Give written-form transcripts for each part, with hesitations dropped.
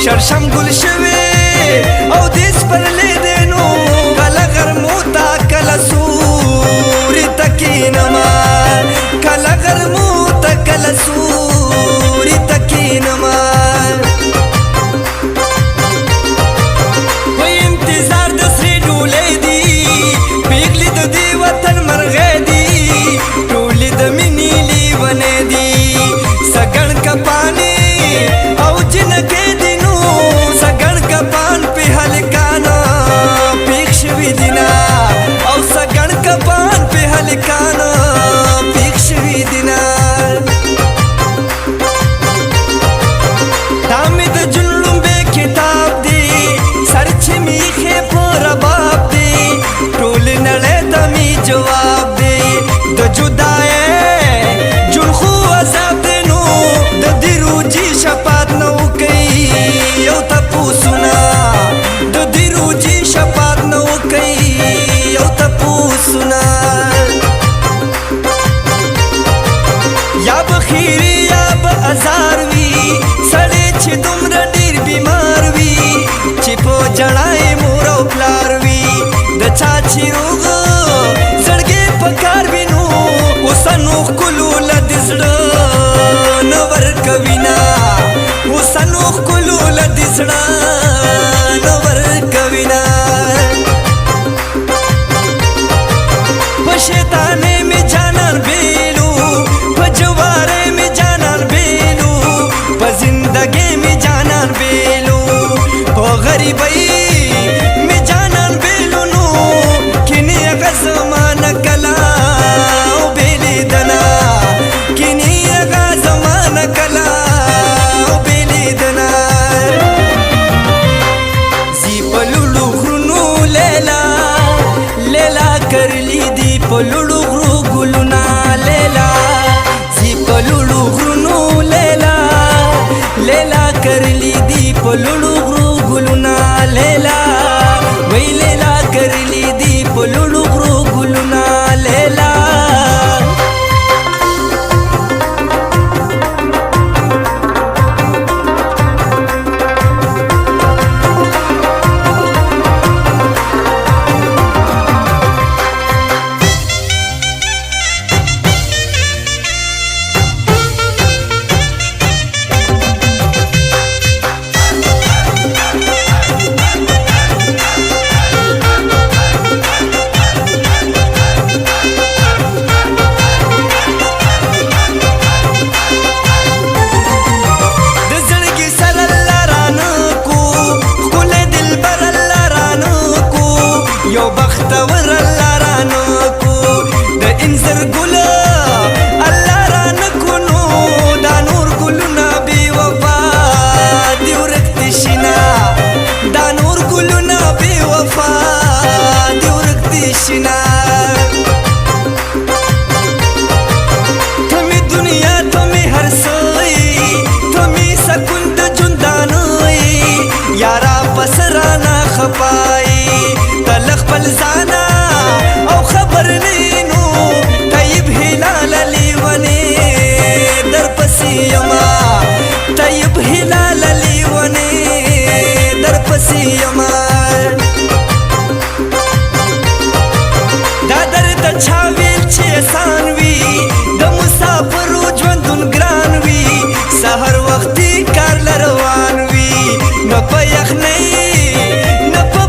شرشم گل شوی او دیس پر لیدنو کلا غرموتا کلا سوری تکینما کلا غرموتا کلا سوری تکینما وی انتظار دسری ڈولے دی پیغلی دو دی وطن مرغے دی ڈولی دمینی لیونے دی سگن کا پانی او جنکے سگن کپان پی حلکانا پیخشوی دینا او سگن کپان پی حلکانا پیخشوی دینا دامی دا جنلوم بے کتاب دی سرچ میخے پورا باب دی ٹول نڑے دمی جواب دی دا جدائے جنخو عذاب دینو دا دیرو جی شپات نو کئی یو تپو سنا د دیرو جی شپات نو کئی یو تپو سنا یا بخیری یا بازار وی سڑے چھ دمرا دیر بیمار وی چھ پو جڑائے مورو پلار وی د چاچی روغ زڑگے پکار بینو اسنوخ کلو لدزڑ نور کوینا اسنوخ کلو لدزڑ نور کوینا پشیطانے میں جانان بیلو پجوارے میں جانان بیلو پزندگی میں جانان بیلو پو غریبی میں جانان بیلو نو کنی غزمان کلا بیلی دنا کنی غزمان کلا بیلی دنا زی پلولو غرونو لیلا لیلا کرلی دی پلولو غرو گلونا لیلا زی پلولو غرونو لیلا لیلا کرلی دی پلولو غرو گلونا لیلا وی لیلا کرلی دی پلولو غرو گلونا لیلا سهر وختي کار لروان وی نه په یخنۍ نه په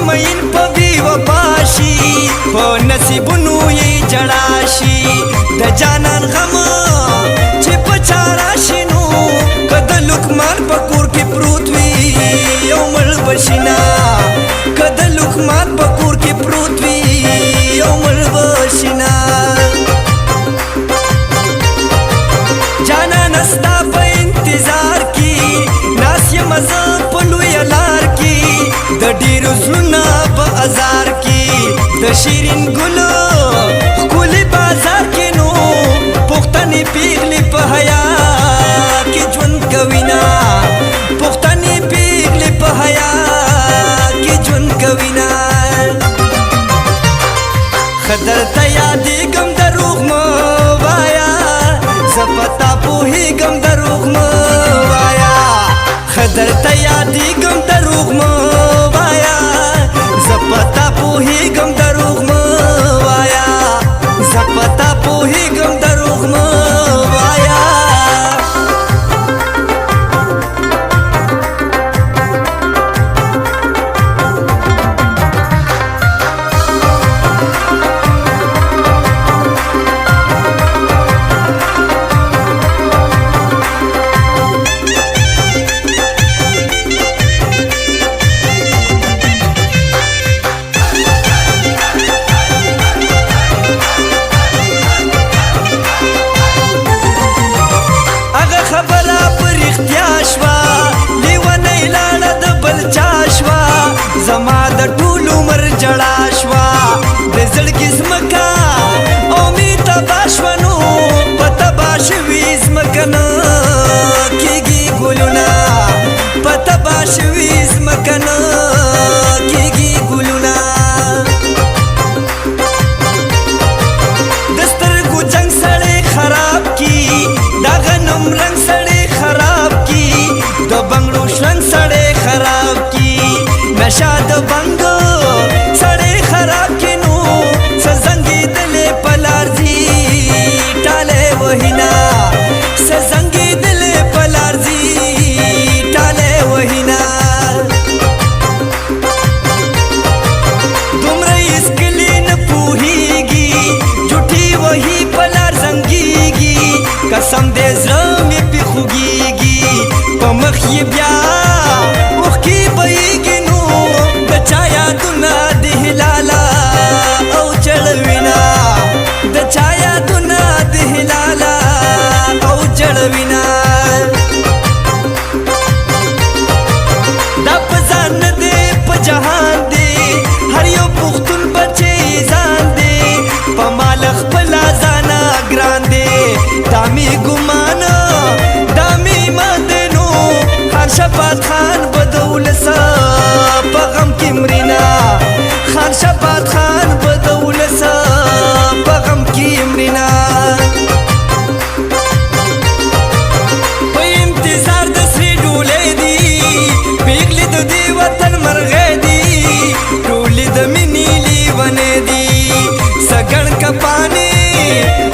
مین په بی وفاشي په نصیبونو یې جړا شي د جانان غم چې په چا راشي نو که د لقمان په کور کې پروت وي یو مړ بشي نه که د لقمان په کور کې پروت وي یو مړ بشي نه جانان ستا په انتظار کې ناس یم زه په لویه لار کې د ډېرو زړونه په ازار کې د شیرین ګلو ښکلي بازار کې نو پښتنې پیغلې په حیا کې ژوند کوي نه پښتنې پیغلې په حیا کې ژوند کوي نه ښه درته یادېږم دروغ مه وایه زه په تا پوهېږم دروغ مه وایه ښه درته یادېږم دروغ مه وایه زه په تا پوهېږم دروغ مه وایه زه په تا پوهېږم دروغ مه وایه زما د ټول عمر جړا شوا د زړګي زمکا امید تبا شوا نو په تبا شوي زمکه نه کېږي ګلونه په تبا شوي زمکه نه کېږي ګلونه د سترګو جنګ سړی خراب کی دا غنم رنګ سړی خراب کی د بنګړو شرنګ سړی خراب کی نشا د بنګو سړی خراب کی نو سزنګېدلې په لار ځي ټالی وهي نه سزنګېدلې په لار ځي ټالی وهي نه دومره یې ښکلي نه پوهېږي جوټې وهي په لار زنګېږي قسم دې زړه مې پې خوږېږي په مخ یې بیا اوښکې بهېږي چا یادونه د هلاله او جړوینا د چا یادونه د هلاله او جړوینا دا په ځان نه دی په جهان دی هر یو پښتون بچی ځان دی په مال خپله ځانه ګران دی دا مې ګمان دا مې ایمان دی نو خان شفاعت خان به د ولسه په غم کې مرینا خان شفاعت خان به د ولسه په غم کې مرینا په انتظار د سرې ډولۍ دي پیغلې د دې وطن مرغۍ دي ټولې د مینې لیونۍ دي سګڼ کپانې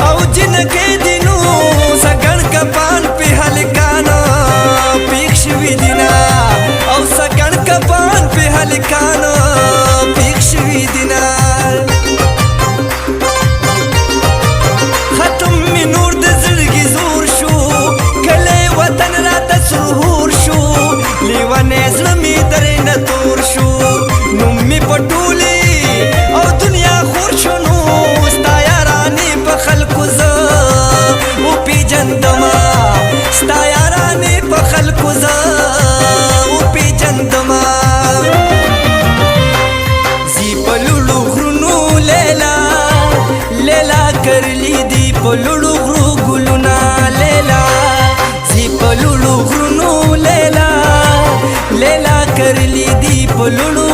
او جنکۍ دي نو سګڼ کپان پې هلکانه پیښ شوي دي نه او سګڼ کپان پې هلکانه پیښ شوي دي نه ختم مې نور د زړګي زور شو کلی وطن راته سرهور شو لیونی زړه مې درې نه تور شو نوم مې په ټولې او دنیا خور شو نو ستا یارانې په خلکو زه وپېژندمه ستا یارانې په خلکو زه وپېژندمه زی په لوړو غرونو لیلا لیلا کرلی دی په لوړو غرو ګلونه لیلا زی په لوړو غرونو لیلا لیلا کرلی دی په لوړو